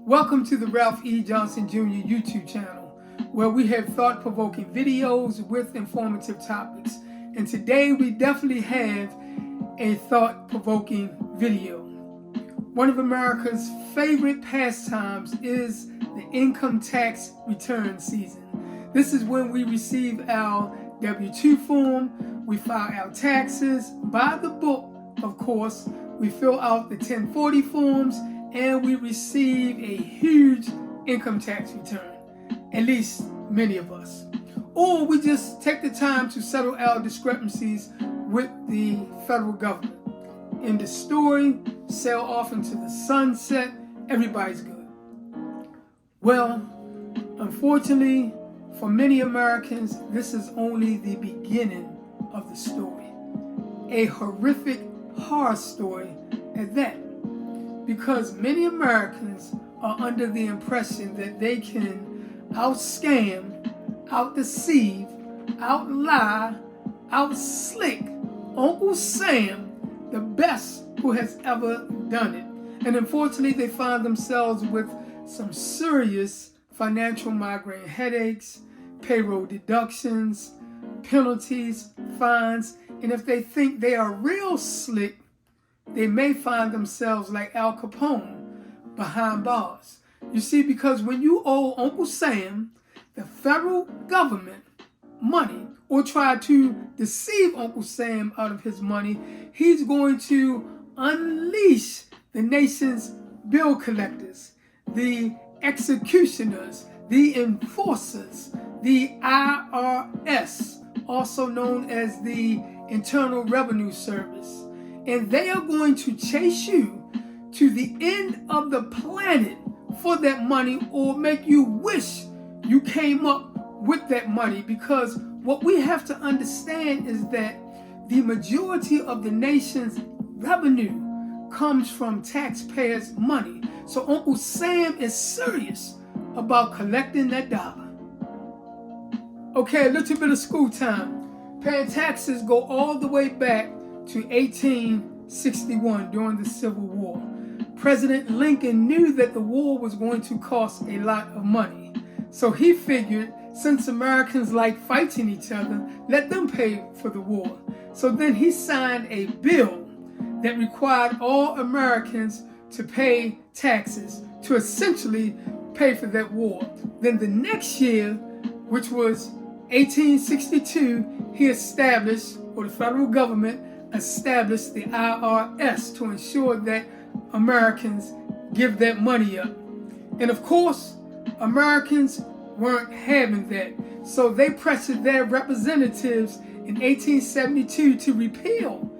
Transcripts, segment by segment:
Welcome to the Ralph E. Johnson Jr. YouTube channel, where we have thought-provoking videos with informative topics. And today we definitely have a thought-provoking video. One of America's favorite pastimes is the income tax return season. This is when we receive our W-2 form, we file our taxes by the book, of course, we fill out the 1040 forms, and we receive a huge income tax return, at least many of us. Or we just take the time to settle our discrepancies with the federal government. In the story, sail off into the sunset, everybody's good. Well, unfortunately, for many Americans, this is only the beginning of the story. A horrific horror story at that. Because many Americans are under the impression that they can out-scam, out-deceive, out-lie, out-slick Uncle Sam, the best who has ever done it. And unfortunately, they find themselves with some serious financial migraine headaches, payroll deductions, penalties, fines, and if they think they are real slick, they may find themselves like Al Capone behind bars. You see, because when you owe Uncle Sam, the federal government, money, or try to deceive Uncle Sam out of his money, he's going to unleash the nation's bill collectors, the executioners, the enforcers, the IRS, also known as the Internal Revenue Service. And they are going to chase you to the end of the planet for that money, or make you wish you came up with that money. Because what we have to understand is that the majority of the nation's revenue comes from taxpayers' money. So Uncle Sam is serious about collecting that dollar. Okay, a little bit of school time. Paying taxes go all the way back to 1861 during the Civil War. President Lincoln knew that the war was going to cost a lot of money. So he figured, since Americans like fighting each other, let them pay for the war. So then he signed a bill that required all Americans to pay taxes to essentially pay for that war. Then the next year, which was 1862, he established, or the federal government established, the IRS to ensure that Americans give that money up. And of course, Americans weren't having that. So they pressured their representatives in 1872 to repeal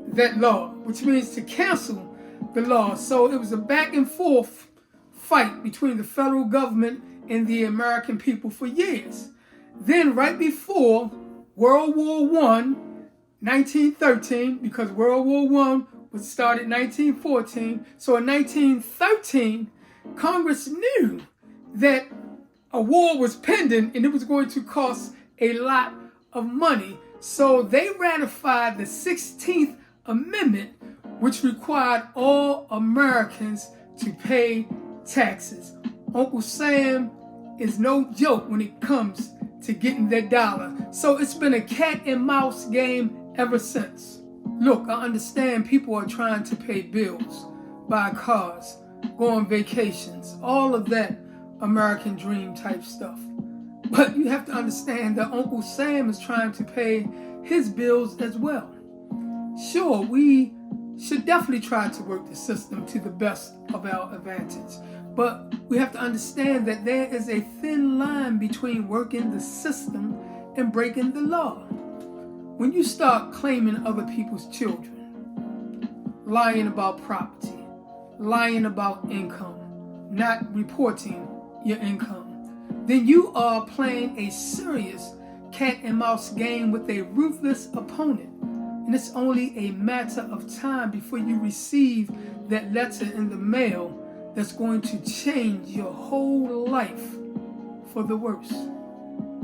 that law, which means to cancel the law. So it was a back and forth fight between the federal government and the American people for years. Then right before World War I, 1913, because World War I was started in 1914. So in 1913, Congress knew that a war was pending and it was going to cost a lot of money. So they ratified the 16th Amendment, which required all Americans to pay taxes. Uncle Sam is no joke when it comes to getting that dollar. So it's been a cat and mouse game ever since. Look, I understand people are trying to pay bills, buy cars, go on vacations, all of that American dream type stuff. But you have to understand that Uncle Sam is trying to pay his bills as well. Sure, we should definitely try to work the system to the best of our advantage. But we have to understand that there is a thin line between working the system and breaking the law. When you start claiming other people's children, lying about property, lying about income, not reporting your income, then you are playing a serious cat and mouse game with a ruthless opponent. And it's only a matter of time before you receive that letter in the mail that's going to change your whole life for the worse.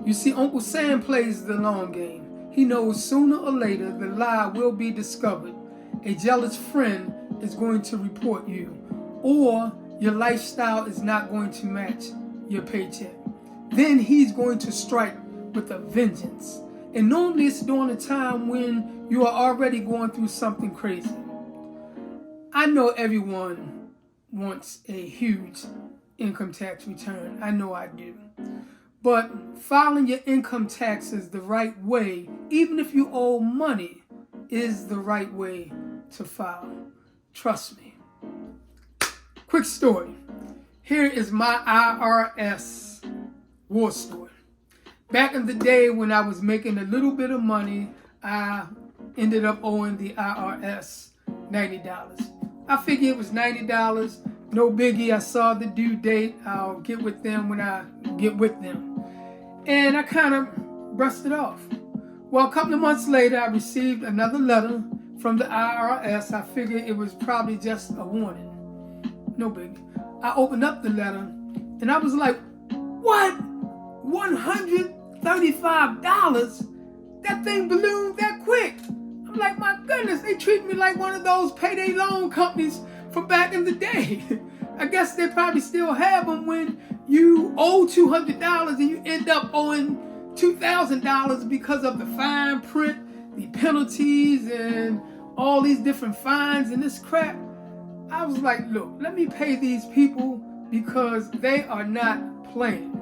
You see, Uncle Sam plays the long game. He knows sooner or later the lie will be discovered. A jealous friend is going to report you, or your lifestyle is not going to match your paycheck. Then he's going to strike with a vengeance. And normally it's during a time when you are already going through something crazy. I know everyone wants a huge income tax return. I know I do. But filing your income taxes the right way, even if you owe money, is the right way to file. Trust me. Quick story. Here is my IRS war story. Back in the day when I was making a little bit of money, I ended up owing the IRS $90. I figured it was $90. No biggie. I saw the due date. I'll get with them when I get with them. And I kind of brushed it off. Well, a couple of months later, I received another letter from the IRS. I figured it was probably just a warning. No biggie. I opened up the letter and I was like, what? $135? That thing ballooned that quick. I'm like, my goodness, they treat me like one of those payday loan companies from back in the day. I guess they probably still have them when you owe $200 and you end up owing $2,000 because of the fine print, the penalties, and all these different fines and this crap. I was like, look, let me pay these people because they are not playing.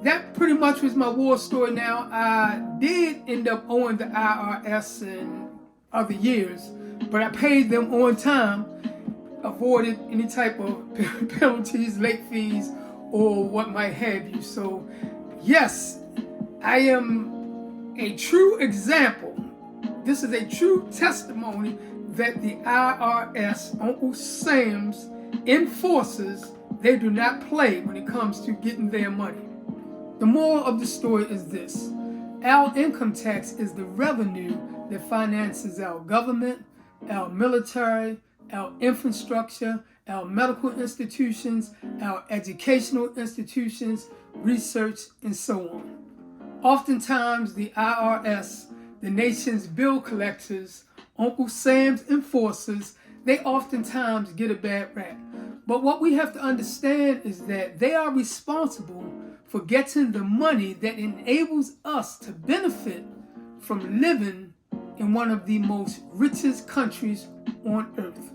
That pretty much was my war story now. I did end up owing the IRS in other years, but I paid them on time, avoided any type of penalties, late fees, or what might have you. So, yes, I am a true example. This is a true testimony that the IRS, Uncle Sam's enforcers, they do not play when it comes to getting their money. The moral of the story is this. Our income tax is the revenue that finances our government, our military, our infrastructure, our medical institutions, our educational institutions, research, and so on. Oftentimes, the IRS, the nation's bill collectors, Uncle Sam's enforcers, they oftentimes get a bad rap. But what we have to understand is that they are responsible for getting the money that enables us to benefit from living in one of the most richest countries on earth.